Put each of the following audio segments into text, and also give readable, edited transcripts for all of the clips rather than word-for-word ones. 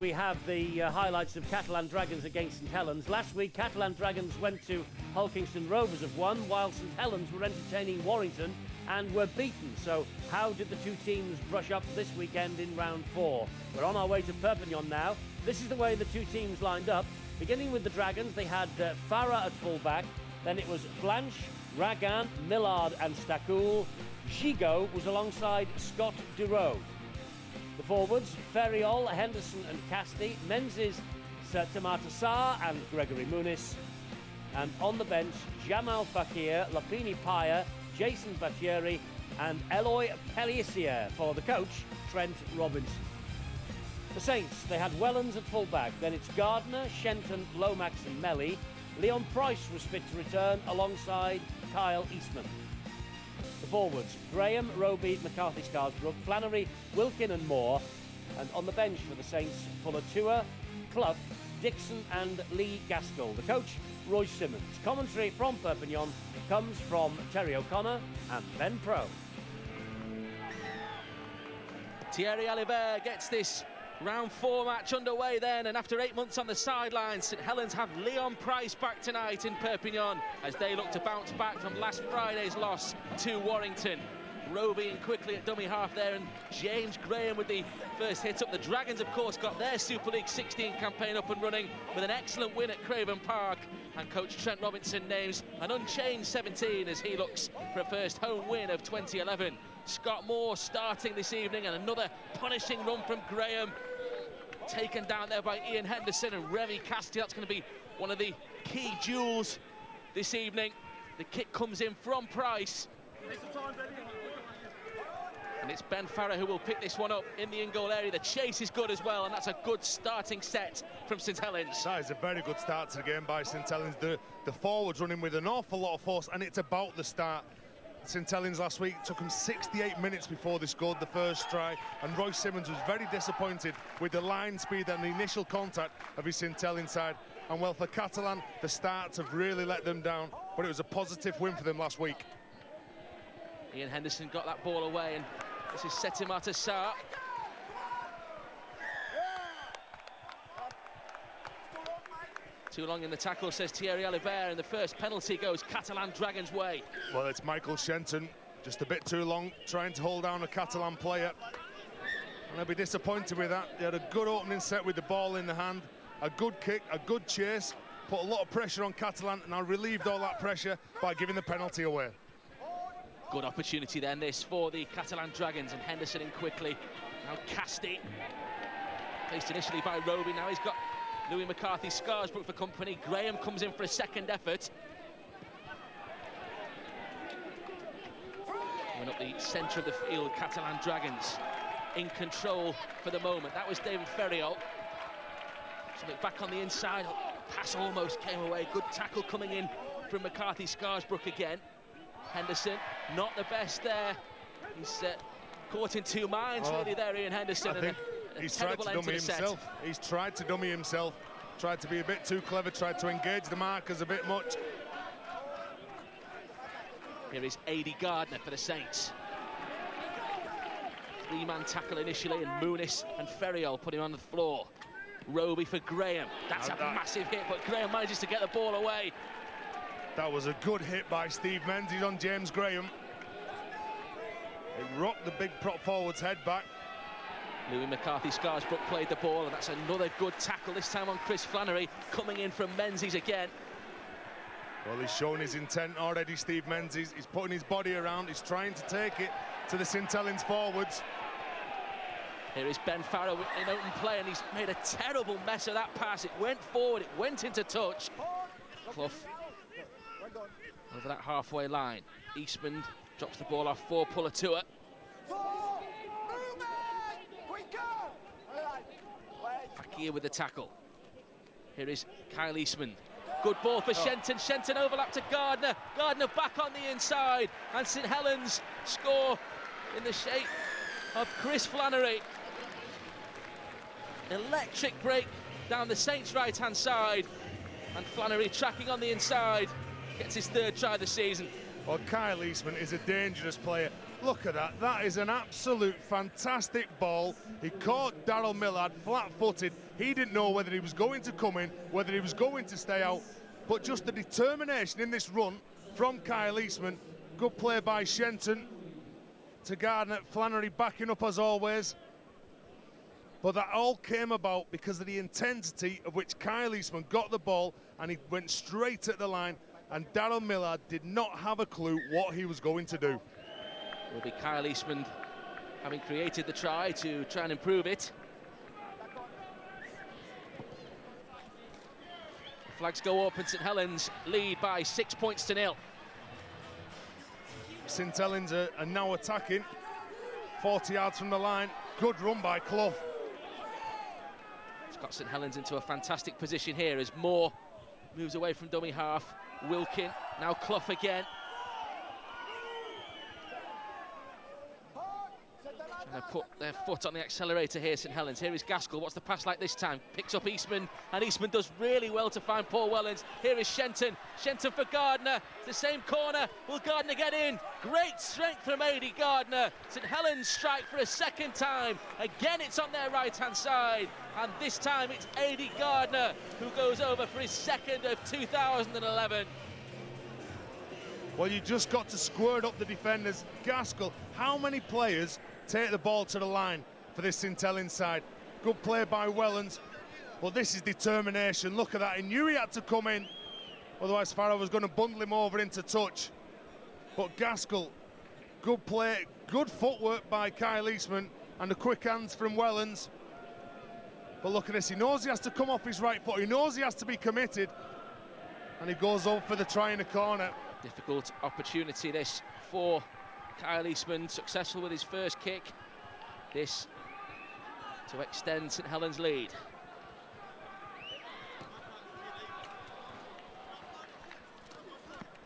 We have the highlights of Catalan Dragons against St Helens. Last week, Catalan Dragons went to Hull Kingston Rovers of 1, while St Helens were entertaining Warrington and were beaten. So how did the two teams brush up this weekend in round 4? We're on our way to Perpignan now. This is the way the two teams lined up. Beginning with the Dragons, they had Farah at full-back. Then it was Blanche, Ragan, Millard and Stacoul. Gigot was alongside Scott Durow. The forwards, Ferriol, Henderson and Casti, Menzies, Tamata Sarr and Gregory Muniz. And on the bench, Jamal Fakir, Lapini Paya, Jason Batieri and Eloy Pellissier for the coach, Trent Robinson. The Saints, they had Wellens at full-back, then it's Gardner, Shenton, Lomax and Melly. Leon Price was fit to return alongside Kyle Eastman. The forwards, Graham, Roby, McCarthy, Scarsbrook, Flannery, Wilkin and Moore. And on the bench for the Saints, Fuller-Tua, Clough, Dixon and Lee Gaskell. The coach, Roy Simmons. Commentary from Perpignan comes from Terry O'Connor and Ben Pro. Thierry Alibert gets this round 4 match underway then, and after 8 months on the sidelines, St Helens have Leon Price back tonight in Perpignan as they look to bounce back from last Friday's loss to Warrington. Roby in quickly at dummy half there, and James Graham with the first hit up. The Dragons, of course, got their Super League 16 campaign up and running with an excellent win at Craven Park, and coach Trent Robinson names an unchanged 17 as he looks for a first home win of 2011. Scott Moore starting this evening, and another punishing run from Graham, taken down there by Ian Henderson and Remy Casti. That's going to be one of the key duels this evening. The kick comes in from Price, and it's Ben Farah who will pick this one up in the in-goal area. The chase is good as well, and that's a good starting set from St Helens. That is a very good start to the game by St Helens. The forwards running with an awful lot of force, and it's about the start. St Helens last week took them 68 minutes before they scored the first try, and Roy Simmons was very disappointed with the line speed and the initial contact of his St Helens side. And well, for Catalan, the starts have really let them down, but it was a positive win for them last week. Ian Henderson got that ball away, and this is Tamata Sarr. Too long in the tackle, says Thierry Alibert, and the first penalty goes Catalan Dragons' way. Well, it's Michael Shenton, just a bit too long, trying to hold down a Catalan player. And they'll be disappointed with that. They had a good opening set with the ball in the hand, a good kick, a good chase, put a lot of pressure on Catalan, and I relieved all that pressure by giving the penalty away. Good opportunity then, this, for the Catalan Dragons, and Henderson in quickly. Now Casti, placed initially by Roby, now he's got Louis McCarthy, Scarsbrook for company. Graham comes in for a second effort. Going up the centre of the field, Catalan Dragons in control for the moment. That was David Ferriol. So look back on the inside, pass almost came away. Good tackle coming in from McCarthy, Scarsbrook again. Henderson, not the best there. He's caught in two minds really there, Ian Henderson. I think he's tried to dummy himself. He's tried to dummy himself, tried to be a bit too clever, tried to engage the markers a bit much. Here is A.D. Gardner for the Saints. Three-man tackle initially, and Muniz and Ferriol put him on the floor. Roby for Graham. That's a massive hit, but Graham manages to get the ball away. That was a good hit by Steve Menzies on James Graham. It rocked the big prop forward's head back. Louis McCarthy, Scarsbrook played the ball, and that's another good tackle, this time on Chris Flannery, coming in from Menzies again. Well, he's shown his intent already, Steve Menzies. He's putting his body around, he's trying to take it to the St Helens forwards. Here is Ben Farah in open play, and he's made a terrible mess of that pass. It went forward, it went into touch. Clough over that halfway line. Eastman drops the ball off for Fuller-Tua. Fakir with the tackle. Here is Kyle Eastman. Good ball for Shenton. Shenton overlap to Gardner. Gardner back on the inside, and St Helens score in the shape of Chris Flannery. Electric break down the Saints' right-hand side, and Flannery tracking on the inside, gets his third try of the season. Well, Kyle Eastman is a dangerous player. Look at that. That is an absolute fantastic ball. He caught Daryl Millard flat-footed He didn't know whether he was going to come in, whether he was going to stay out, but just the determination in this run from Kyle Eastman. Good play by Shenton to Gardner. Flannery backing up as always. But that all came about because of the intensity of which Kyle Eastman got the ball, and he went straight at the line, and Darryl Millard did not have a clue what he was going to do. It will be Kyle Eastman having created the try to try and improve it. The flags go up and St Helens lead by 6 points to 0. St Helens are now attacking 40 yards from the line. Good run by Clough. It's got St Helens into a fantastic position here as Moore moves away from dummy half. Wilkin, now Clough again. Trying to put their foot on the accelerator here, St Helens. Here is Gaskell. What's the pass like this time? Picks up Eastman, and Eastman does really well to find Paul Wellens. Here is Shenton. Shenton for Gardner. It's the same corner. Will Gardner get in? Great strength from Adi Gardner. St Helens strike for a second time. Again, it's on their right-hand side. And this time, it's Adi Gardner who goes over for his second of 2011. Well, you just got to square up the defenders. Gaskell, how many players take the ball to the line for this St Helens side? Good play by Wellens, but this is determination. Look at that, he knew he had to come in, otherwise Farrow was going to bundle him over into touch. But Gaskell, good play, good footwork by Kyle Eastman, and the quick hands from Wellens. But look at this, he knows he has to come off his right foot, he knows he has to be committed, and he goes up for the try in the corner. Difficult opportunity this for Kyle Eastman, successful with his first kick. This to extend St Helens' lead.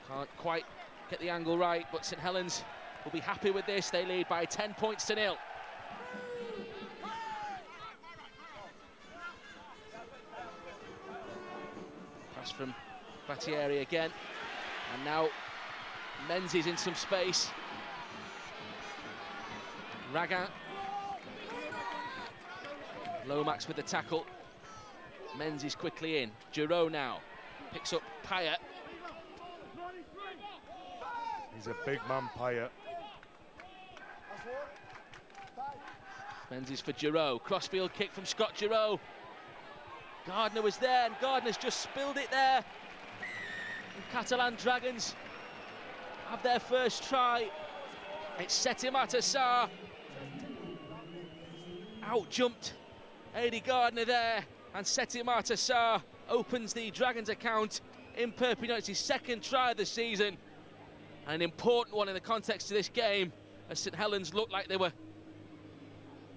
Can't quite get the angle right, but St Helens will be happy with this. They lead by 10 points to 0. Pass from Battieri again. And now Menzies in some space. Ragan. Lomax with the tackle. Menzies quickly in. Giroux now picks up Payet. He's a big man, Payet. Menzies for Giroux. Crossfield kick from Scott Giroux. Gardner was there, and Gardner's just spilled it there. And Catalan Dragons have their first try. It's Setimat Assar. Out-jumped Adi Gardner there, and Setimat Assar opens the Dragons account in Perpignan. It's his second try of the season, and an important one in the context of this game, as St Helens looked like they were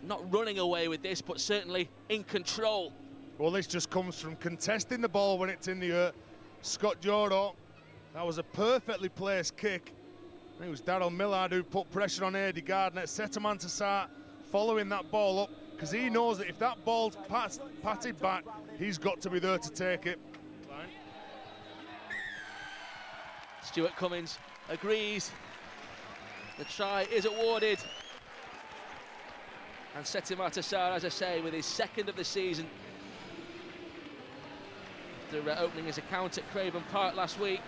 not running away with this, but certainly in control. Well, this just comes from contesting the ball when it's in the air. Scott Giroux, that was a perfectly placed kick. I think it was Darryl Millard who put pressure on Adi Gardner. Setimat Assar following that ball up, because he knows that if that ball's patted back, he's got to be there to take it. Stuart Cummins agrees. The try is awarded. And Setimat Assar, as I say, with his second of the season, after opening his account at Craven Park last week.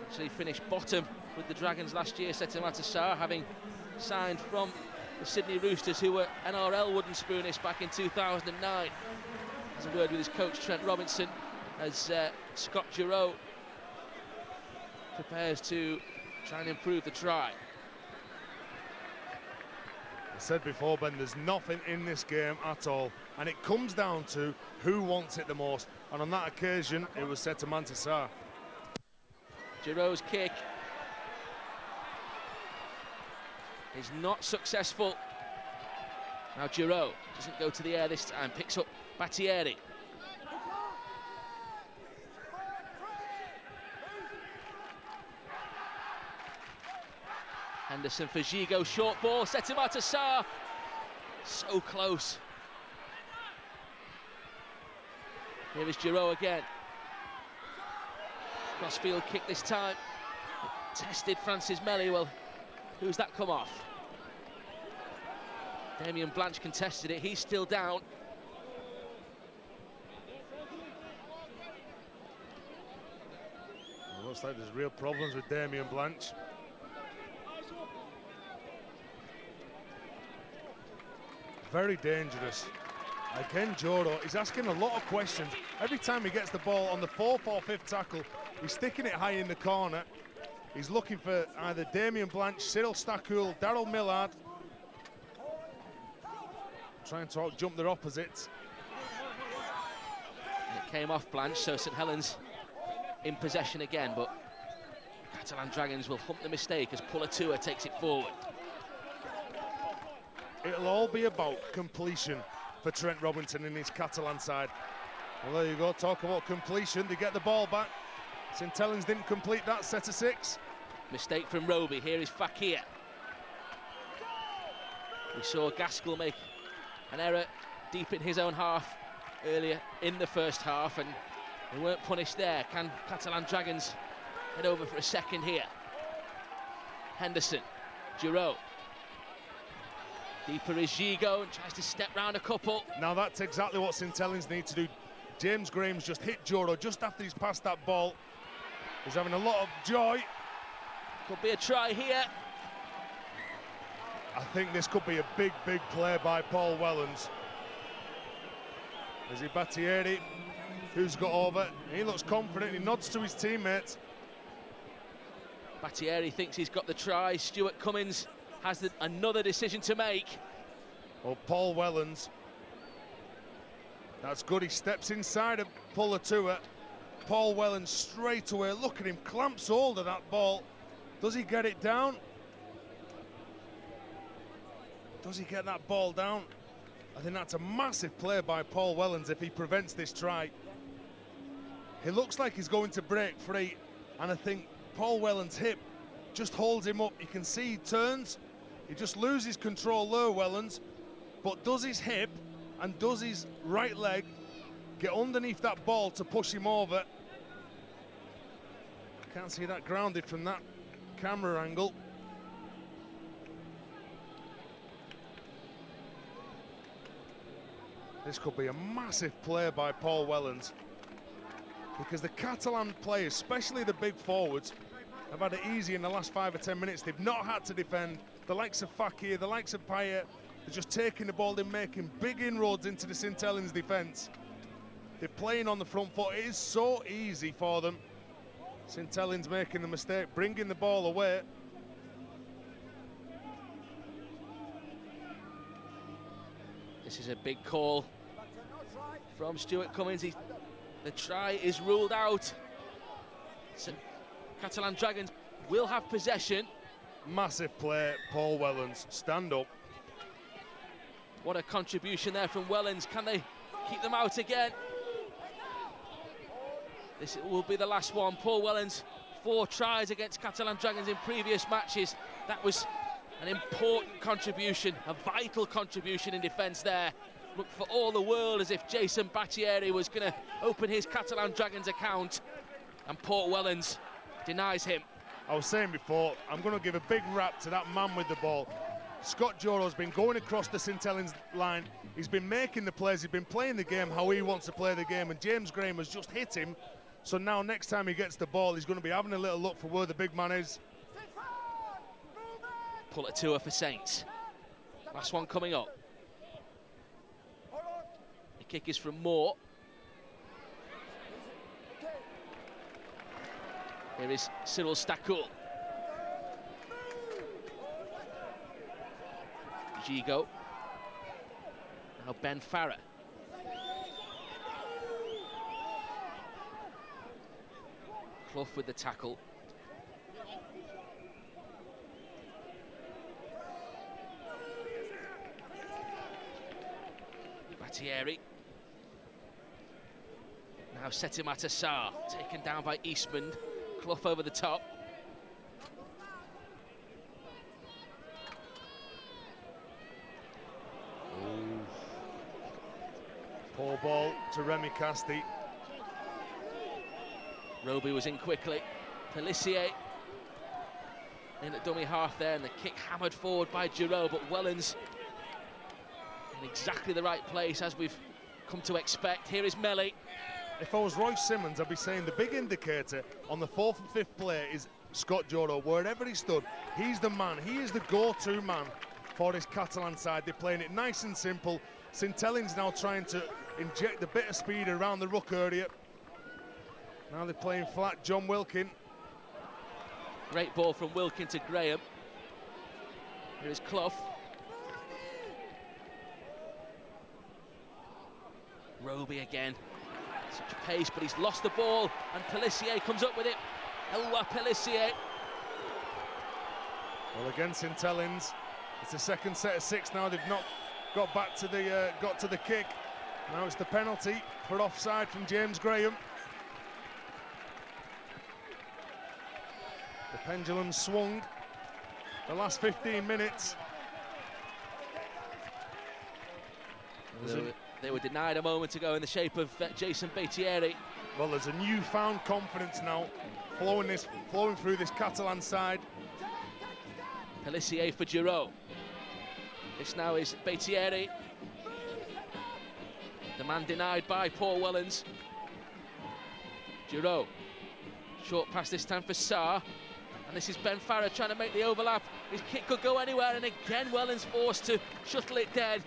Actually finished bottom with the Dragons last year, Setimat Assar, having signed from the Sydney Roosters, who were NRL wooden spoonists back in 2009. Has a word with his coach Trent Robinson as Scott Giroux prepares to try and improve the try. I said before, Ben, there's nothing in this game at all, and it comes down to who wants it the most, and on that occasion it was Setimat Assar. Giroux's kick is not successful. Now Giroux doesn't go to the air this time, picks up Battieri. Henderson for Gigo, short ball, Setimat Assar. So close. Here is Giroux again. Crossfield kick this time. It tested Francis Melly. Well, who's that come off? Damien Blanche contested it, he's still down. It looks like there's real problems with Damien Blanche. Very dangerous. Again, Joro, he's asking a lot of questions. Every time he gets the ball on the 4th or 5th tackle, he's sticking it high in the corner. He's looking for either Damien Blanche, Cyril Stakul, Daryl Millard. Trying to jump their opposites. And it came off Blanche, so St Helens in possession again, but Catalan Dragons will hump the mistake as Pulatua takes it forward. It'll all be about completion for Trent Robinson in his Catalan side. Well, there you go, talk about completion. They get the ball back. St Helens didn't complete that set of 6. Mistake from Roby, here is Fakir. We saw Gaskell make an error deep in his own half earlier in the first half, and they weren't punished there. Can Catalan Dragons head over for a second here? Henderson, Giroud. Deeper is Gigo and tries to step round a couple. Now that's exactly what St Helens need to do. James Graham's just hit Joro just after he's passed that ball. He's having a lot of joy. Could be a try here. I think this could be a big, big play by Paul Wellens. Is it Battieri who's got over? He looks confident, he nods to his teammates. Battieri thinks he's got the try. Stuart Cummins has another decision to make. Well, Paul Wellens, that's good. He steps inside of Pulatua. Paul Wellens straight away, look at him, clamps hold of that ball. Does he get it down? Does he get that ball down? I think that's a massive play by Paul Wellens if he prevents this try. He looks like he's going to break free, and I think Paul Wellens' hip just holds him up. You can see he turns. He just loses control there, Wellens, but does his hip and does his right leg get underneath that ball to push him over. Can't see that grounded from that camera angle. This could be a massive play by Paul Wellens, because the Catalan players, especially the big forwards, have had it easy in the last 5 or 10 minutes. They've not had to defend. The likes of Fakir, the likes of Payet, they're just taking the ball, they're making big inroads into the St Helens defence. They're playing on the front foot. It is so easy for them. St Helens making the mistake, bringing the ball away. This is a big call from Stuart Cummins. The try is ruled out. So Catalan Dragons will have possession. Massive play, Paul Wellens. Stand up. What a contribution there from Wellens. Can they keep them out again? This will be the last one. Paul Wellens, 4 tries against Catalan Dragons in previous matches. That was an important contribution, a vital contribution in defence there. Looked for all the world as if Jason Battieri was going to open his Catalan Dragons account, and Paul Wellens denies him. I was saying before, I'm going to give a big rap to that man with the ball. Scott Joro's been going across the St Helens line. He's been making the plays, he's been playing the game how he wants to play the game, and James Graham has just hit him. So now next time he gets the ball, he's going to be having a little look for where the big man is. Pulatua for Saints. Last one coming up. The kick is from Moore. Here is Cyril Stakul. Gigo. Now Ben Farah. Clough with the tackle. Battieri. Now Setimat Assar, taken down by Eastman. Clough over the top. Poor ball to Remy Casti. Roby was in quickly. Pelissier in at dummy half there, and the kick hammered forward by Giroud, but Wellens in exactly the right place, as we've come to expect. Here is Melly. If I was Royce Simmons, I'd be saying the big indicator on the 4th and 5th play is Scott Joro. Wherever he stood, he's the man. He is the go-to man for this Catalan side. They're playing it nice and simple. St Helens now trying to inject a bit of speed around the ruck area. Now they're playing flat. John Wilkin. Great ball from Wilkin to Graham. Here is Clough. Roby again. Such pace, but he's lost the ball, and Pelissier comes up with it. Elwa Pelissier. Well, again, St Helens. It's the second set of 6 now. They've not got back to the kick. Now it's the penalty for offside from James Graham. The pendulum swung the last 15 minutes. They were denied a moment ago in the shape of Jason Baitieri. Well, there's a newfound confidence now flowing through this Catalan side. Pelissier for Giroud. This now is Baitieri. The man denied by Paul Wellens. Giroud. Short pass this time for Sarr. And this is Ben Farah trying to make the overlap. His kick could go anywhere, and again Wellens forced to shuttle it dead.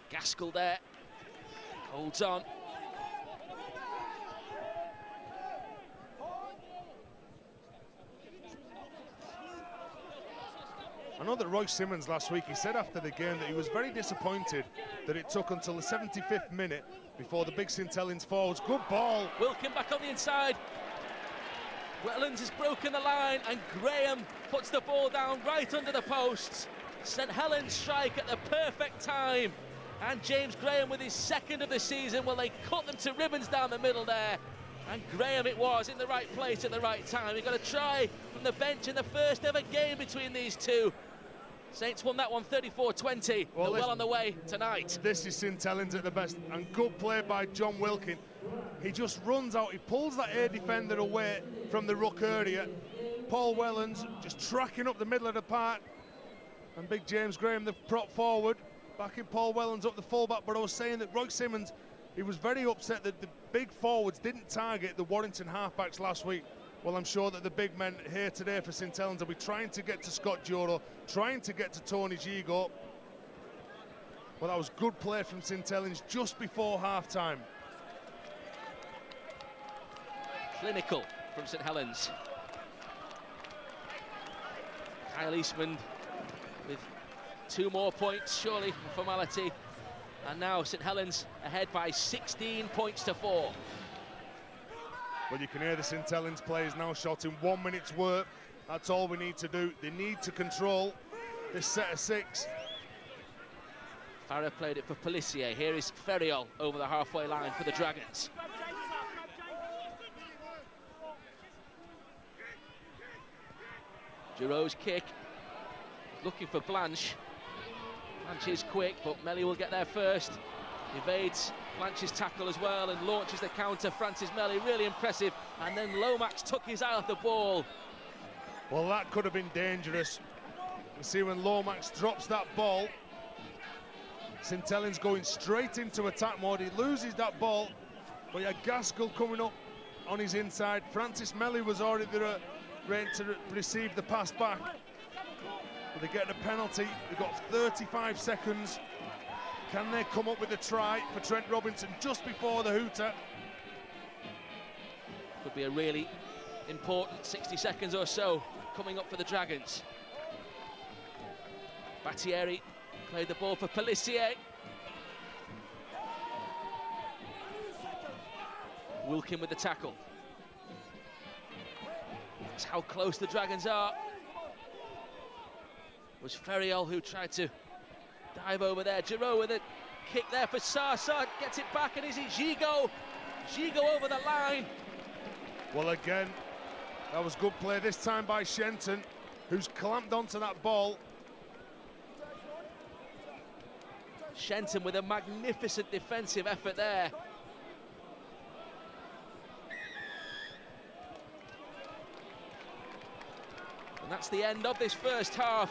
Gaskell there, holds on. I know that Royce Simmons last week, he said after the game that he was very disappointed that it took until the 75th minute before the big St Helens forwards. Good ball. Wilkin back on the inside. Wellens has broken the line, and Graham puts the ball down right under the posts. St Helens strike at the perfect time. And James Graham with his 2nd of the season. Well, they cut them to ribbons down the middle there. And Graham it was, in the right place at the right time. He got a try from the bench in the first ever game between these two. Saints won that one 34-20. They're well on the way tonight. This is St Helens at the best, and good play by John Wilkin. He just runs out, he pulls that air defender away from the ruck area. Paul Wellens just tracking up the middle of the park. And big James Graham, the prop forward, backing Paul Wellens up the fullback. But I was saying that Royce Simmons, he was very upset that the big forwards didn't target the Warrington halfbacks last week. Well, I'm sure that the big men here today for St Helens will be trying to get to Scott Joro, trying to get to Tony Gigo. Well, that was good play from St Helens just before half-time. Clinical from St Helens. Kyle Eastman with 2 more points, surely, a formality. And now St Helens ahead by 16 points to 4. Well, you can hear the St Helens players now shouting 1 minute's work. That's all we need to do. They need to control this set of 6. Farah played it for Pelissier. Here is Ferriol over the halfway line for the Dragons. Giroud's kick, looking for Blanche. Blanche is quick, but Melly will get there first. Evades Blanche's tackle as well and launches the counter. Francis Melly, really impressive. And then Lomax took his eye off the ball. Well, that could have been dangerous. You see when Lomax drops that ball, St Helens going straight into attack mode. He loses that ball, but you had Gaskell coming up on his inside. Francis Melly was already there, ready to receive the pass back. But they get the penalty. They've got 35 seconds. Can they come up with a try for Trent Robinson just before the hooter? Could be a really important 60 seconds or so coming up for the Dragons. Baitieri played the ball for Pelissier. Wilkin with the tackle. That's how close the Dragons are. It was Ferriol who tried to dive over there. Giroud with a kick there for Sarr. Sarr gets it back, and is it Gigo? Gigo over the line. Well, again, that was good play this time by Shenton, who's clamped onto that ball. Shenton with a magnificent defensive effort there. And that's the end of this first half.